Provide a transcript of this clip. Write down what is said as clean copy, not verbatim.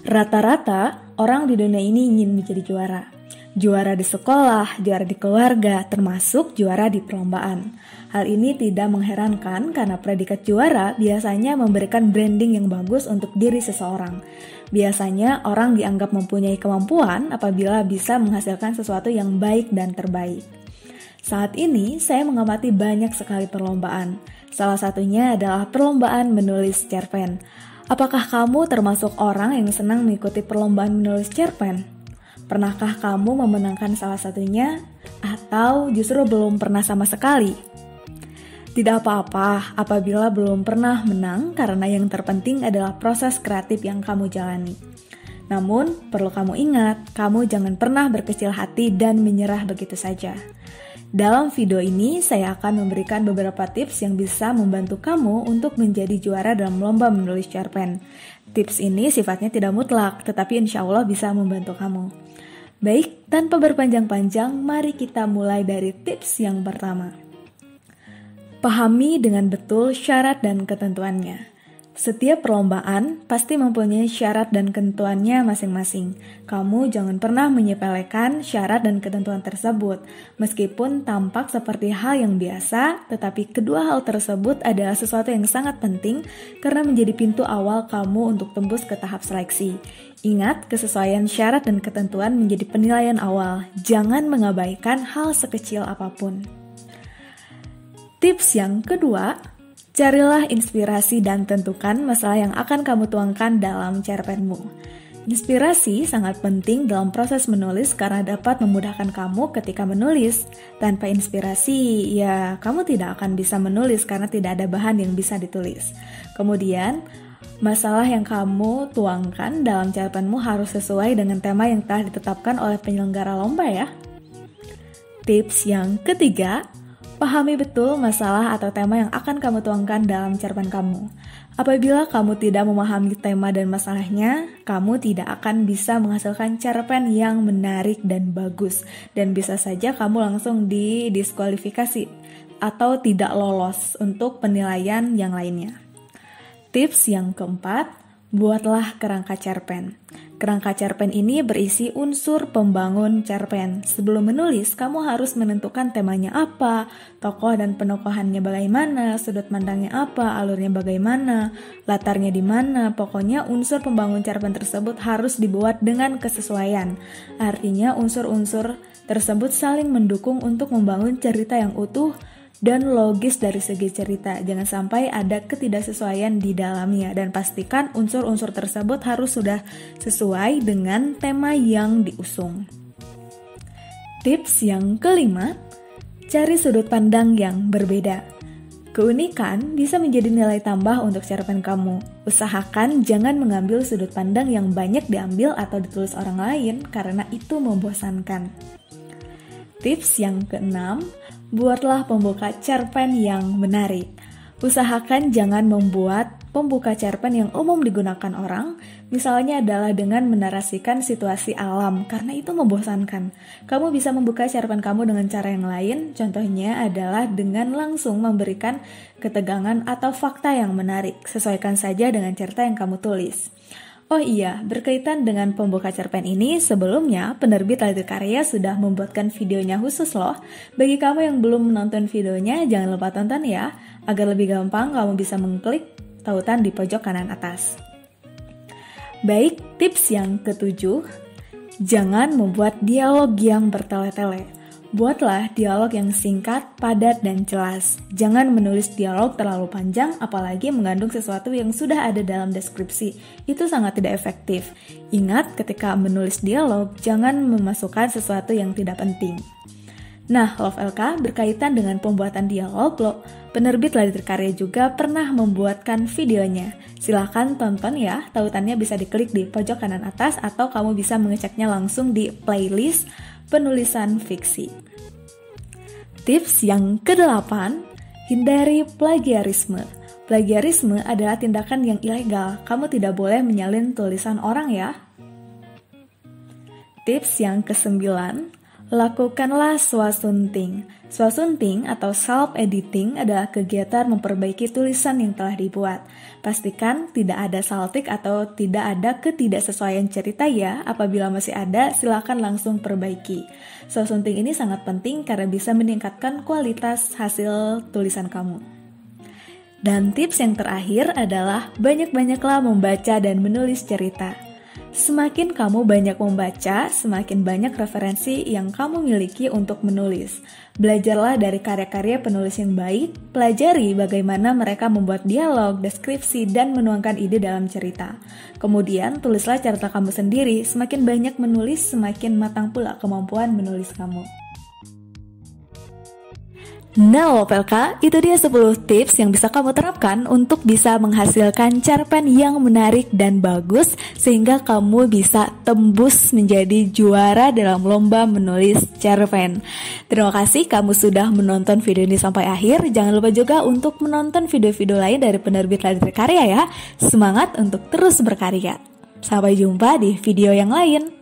Rata-rata orang di dunia ini ingin menjadi juara. Juara di sekolah, juara di keluarga, termasuk juara di perlombaan. Hal ini tidak mengherankan karena predikat juara biasanya memberikan branding yang bagus untuk diri seseorang. Biasanya orang dianggap mempunyai kemampuan apabila bisa menghasilkan sesuatu yang baik dan terbaik. Saat ini saya mengamati banyak sekali perlombaan. Salah satunya adalah perlombaan menulis cerpen. Apakah kamu termasuk orang yang senang mengikuti perlombaan menulis cerpen? Pernahkah kamu memenangkan salah satunya? Atau justru belum pernah sama sekali? Tidak apa-apa apabila belum pernah menang karena yang terpenting adalah proses kreatif yang kamu jalani. Namun, perlu kamu ingat, kamu jangan pernah berkecil hati dan menyerah begitu saja. Dalam video ini, saya akan memberikan beberapa tips yang bisa membantu kamu untuk menjadi juara dalam lomba menulis cerpen. Tips ini sifatnya tidak mutlak, tetapi insya Allah bisa membantu kamu. Baik, tanpa berpanjang-panjang, mari kita mulai dari tips yang pertama. Pahami dengan betul syarat dan ketentuannya. Setiap perlombaan pasti mempunyai syarat dan ketentuannya masing-masing. Kamu jangan pernah menyepelekan syarat dan ketentuan tersebut. Meskipun tampak seperti hal yang biasa, tetapi kedua hal tersebut adalah sesuatu yang sangat penting karena menjadi pintu awal kamu untuk tembus ke tahap seleksi. Ingat, kesesuaian syarat dan ketentuan menjadi penilaian awal. Jangan mengabaikan hal sekecil apapun. Tips yang kedua, carilah inspirasi dan tentukan masalah yang akan kamu tuangkan dalam cerpenmu. Inspirasi sangat penting dalam proses menulis karena dapat memudahkan kamu ketika menulis. Tanpa inspirasi, ya kamu tidak akan bisa menulis karena tidak ada bahan yang bisa ditulis. Kemudian, masalah yang kamu tuangkan dalam cerpenmu harus sesuai dengan tema yang telah ditetapkan oleh penyelenggara lomba ya. Tips yang ketiga, pahami betul masalah atau tema yang akan kamu tuangkan dalam cerpen kamu. Apabila kamu tidak memahami tema dan masalahnya, kamu tidak akan bisa menghasilkan cerpen yang menarik dan bagus. Dan bisa saja kamu langsung didiskualifikasi atau tidak lolos untuk penilaian yang lainnya. Tips yang keempat, buatlah kerangka cerpen. Kerangka cerpen ini berisi unsur pembangun cerpen. Sebelum menulis, kamu harus menentukan temanya apa, tokoh dan penokohannya bagaimana, sudut pandangnya apa, alurnya bagaimana, latarnya di mana. Pokoknya unsur pembangun cerpen tersebut harus dibuat dengan kesesuaian. Artinya unsur-unsur tersebut saling mendukung untuk membangun cerita yang utuh dan logis dari segi cerita. Jangan sampai ada ketidaksesuaian di dalamnya dan pastikan unsur-unsur tersebut harus sudah sesuai dengan tema yang diusung. Tips yang kelima, cari sudut pandang yang berbeda. Keunikan bisa menjadi nilai tambah untuk cerpen kamu. Usahakan jangan mengambil sudut pandang yang banyak diambil atau ditulis orang lain karena itu membosankan. Tips yang keenam, buatlah pembuka cerpen yang menarik. Usahakan jangan membuat pembuka cerpen yang umum digunakan orang, misalnya adalah dengan menarasikan situasi alam, karena itu membosankan. Kamu bisa membuka cerpen kamu dengan cara yang lain, contohnya adalah dengan langsung memberikan ketegangan atau fakta yang menarik. Sesuaikan saja dengan cerita yang kamu tulis. Oh iya, berkaitan dengan pembuka cerpen ini, sebelumnya penerbit Liter Karya sudah membuatkan videonya khusus loh. Bagi kamu yang belum menonton videonya, jangan lupa tonton ya, agar lebih gampang kamu bisa mengklik tautan di pojok kanan atas. Baik, tips yang ketujuh, jangan membuat dialog yang bertele-tele. Buatlah dialog yang singkat, padat, dan jelas. Jangan menulis dialog terlalu panjang, apalagi mengandung sesuatu yang sudah ada dalam deskripsi. Itu sangat tidak efektif. Ingat, ketika menulis dialog, jangan memasukkan sesuatu yang tidak penting. Nah, Love LK berkaitan dengan pembuatan dialog loh. Penerbit Liter Karya juga pernah membuatkan videonya. Silahkan tonton ya, tautannya bisa diklik di pojok kanan atas atau kamu bisa mengeceknya langsung di playlist penulisan fiksi. Tips yang ke-8, hindari plagiarisme. Plagiarisme adalah tindakan yang ilegal. Kamu tidak boleh menyalin tulisan orang ya. Tips yang ke-9, Lakukanlah swasunting. Swasunting atau self-editing adalah kegiatan memperbaiki tulisan yang telah dibuat. Pastikan tidak ada saltik atau tidak ada ketidaksesuaian cerita ya. Apabila masih ada, silakan langsung perbaiki. Swasunting ini sangat penting karena bisa meningkatkan kualitas hasil tulisan kamu. Dan tips yang terakhir adalah banyak-banyaklah membaca dan menulis cerita. Semakin kamu banyak membaca, semakin banyak referensi yang kamu miliki untuk menulis. Belajarlah dari karya-karya penulis yang baik, pelajari bagaimana mereka membuat dialog, deskripsi, dan menuangkan ide dalam cerita. Kemudian, tulislah cerita kamu sendiri, semakin banyak menulis, semakin matang pula kemampuan menulis kamu. Nah, PLK, itu dia 10 tips yang bisa kamu terapkan untuk bisa menghasilkan cerpen yang menarik dan bagus sehingga kamu bisa tembus menjadi juara dalam lomba menulis cerpen. Terima kasih kamu sudah menonton video ini sampai akhir. Jangan lupa juga untuk menonton video-video lain dari penerbit Ladri Karya ya. Semangat untuk terus berkarya. Sampai jumpa di video yang lain.